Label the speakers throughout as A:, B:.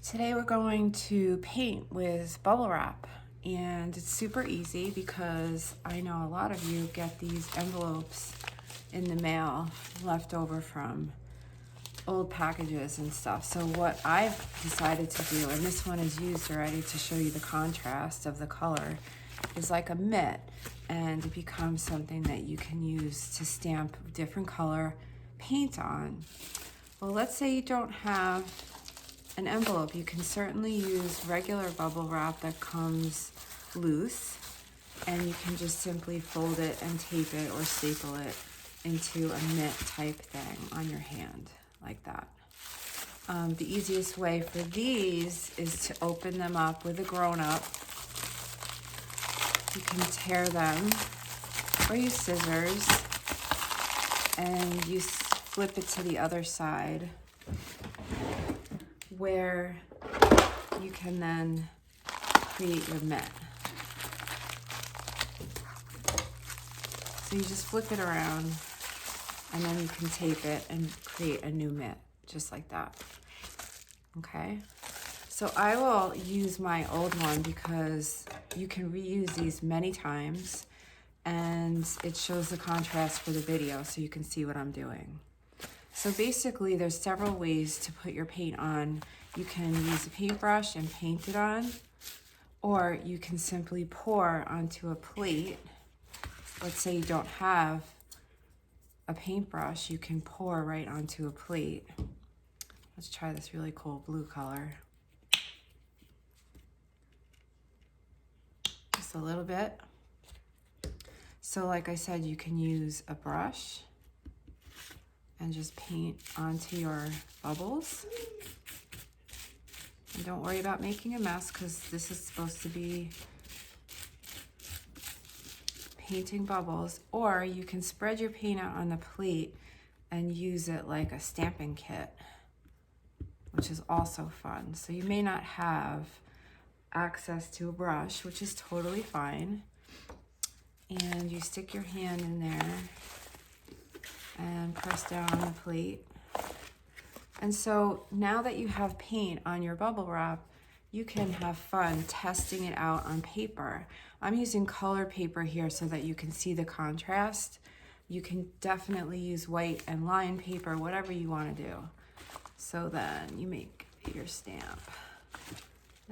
A: Today we're going to paint with bubble wrap, and it's super easy because I know a lot of you get these envelopes in the mail left over from old packages and stuff. So what I've decided to do, and this one is used already to show you the contrast of the color, is like a mitt, and it becomes something that you can use to stamp different color paint on. Well, let's say you don't have an envelope. You can certainly use regular bubble wrap that comes loose, and you can just simply fold it and tape it or staple it into a mitt type thing on your hand like that. The easiest way for these is to open them up with a grown-up. You can tear them or use scissors, and you flip it to the other side where you can then create your mitt. So you just flip it around, and then you can tape it and create a new mitt, just like that. Okay? So I will use my old one because you can reuse these many times, and it shows the contrast for the video so you can see what I'm doing. So basically there's several ways to put your paint on. You can use a paintbrush and paint it on, or you can simply pour onto a plate. Let's say you don't have a paintbrush, you can pour right onto a plate. Let's try this really cool blue color. Just a little bit. So like I said, you can use a brush and just paint onto your bubbles. And don't worry about making a mess, because this is supposed to be painting bubbles. Or you can spread your paint out on the plate and use it like a stamping kit, which is also fun. So you may not have access to a brush, which is totally fine. And you stick your hand in there and press down on the plate. And so now that you have paint on your bubble wrap, you can have fun testing it out on paper. I'm using color paper here so that you can see the contrast. You can definitely use white and line paper, whatever you want to do. So then you make your stamp,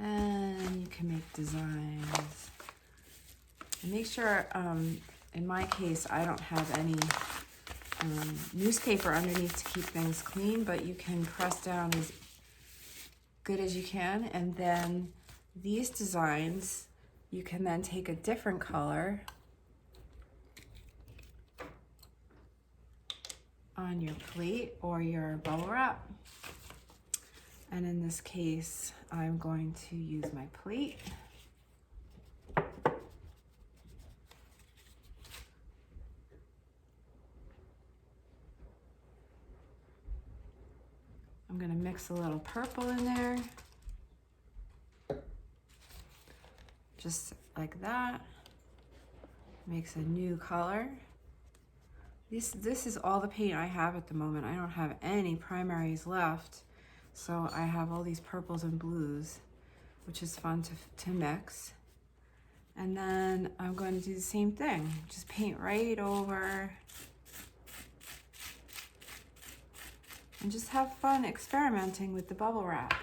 A: and you can make designs. And make sure, in my case, I don't have any newspaper underneath to keep things clean, but you can press down as good as you can. And then these designs, you can then take a different color on your plate or your bubble wrap. And in this case, I'm going to use my plate. I'm gonna mix a little purple in there, just like that. Makes a new color. This is all the paint I have at the moment. I don't have any primaries left, so I have all these purples and blues, which is fun to mix. And then I'm going to do the same thing. Just paint right over. And just have fun experimenting with the bubble wrap.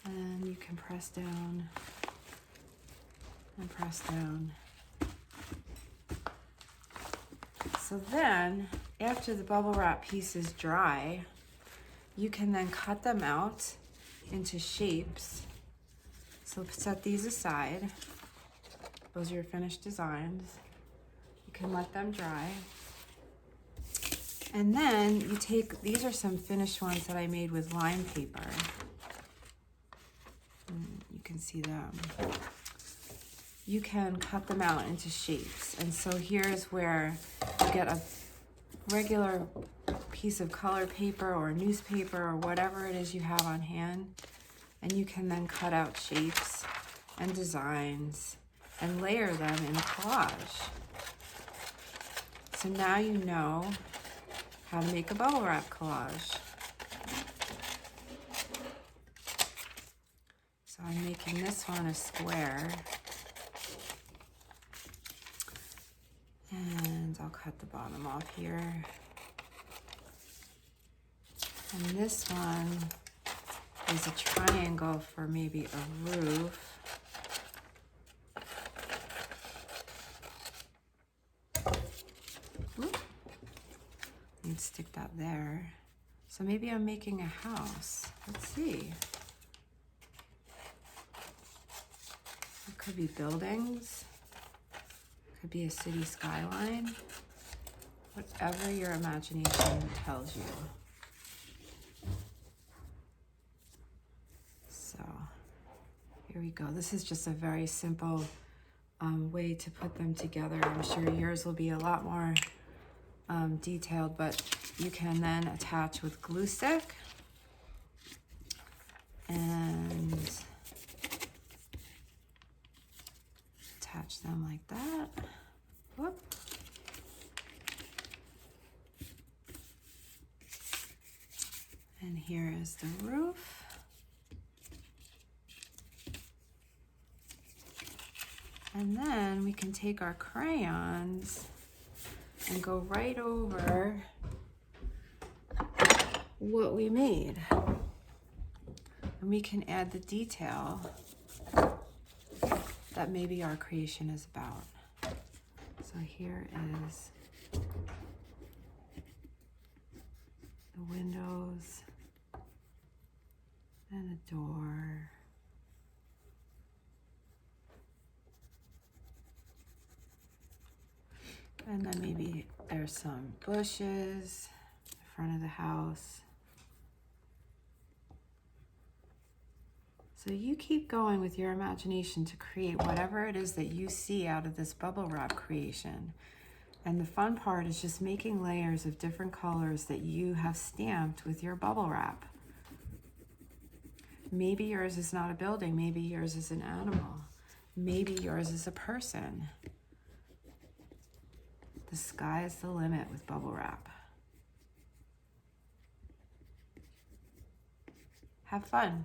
A: And you can press down and press down. So then, after the bubble wrap pieces dry, you can then cut them out into shapes. So set these aside. Those are your finished designs. You can let them dry. And then you take, these are some finished ones that I made with line paper. You can see them. You can cut them out into shapes. And so here's where you get a regular piece of color paper or newspaper or whatever it is you have on hand. And you can then cut out shapes and designs and layer them in a collage. So now you know how to make a bubble wrap collage. I'm making this one a square. And I'll cut the bottom off here. And this one is a triangle for maybe a roof. Oop. Need to stick that there. So maybe I'm making a house. Let's see. It could be buildings. Could be a city skyline. Whatever your imagination tells you. So here we go. This is just a very simple way to put them together. I'm sure yours will be a lot more detailed, but you can then attach with glue stick and attach them like that. Whoop. And here is the roof. And then we can take our crayons and go right over what we made. And we can add the detail that maybe our creation is about. So here is the windows and a door. And then maybe there's some bushes in front of the house. So you keep going with your imagination to create whatever it is that you see out of this bubble wrap creation. And the fun part is just making layers of different colors that you have stamped with your bubble wrap. Maybe yours is not a building, maybe yours is an animal. Maybe yours is a person. The sky is the limit with bubble wrap. Have fun.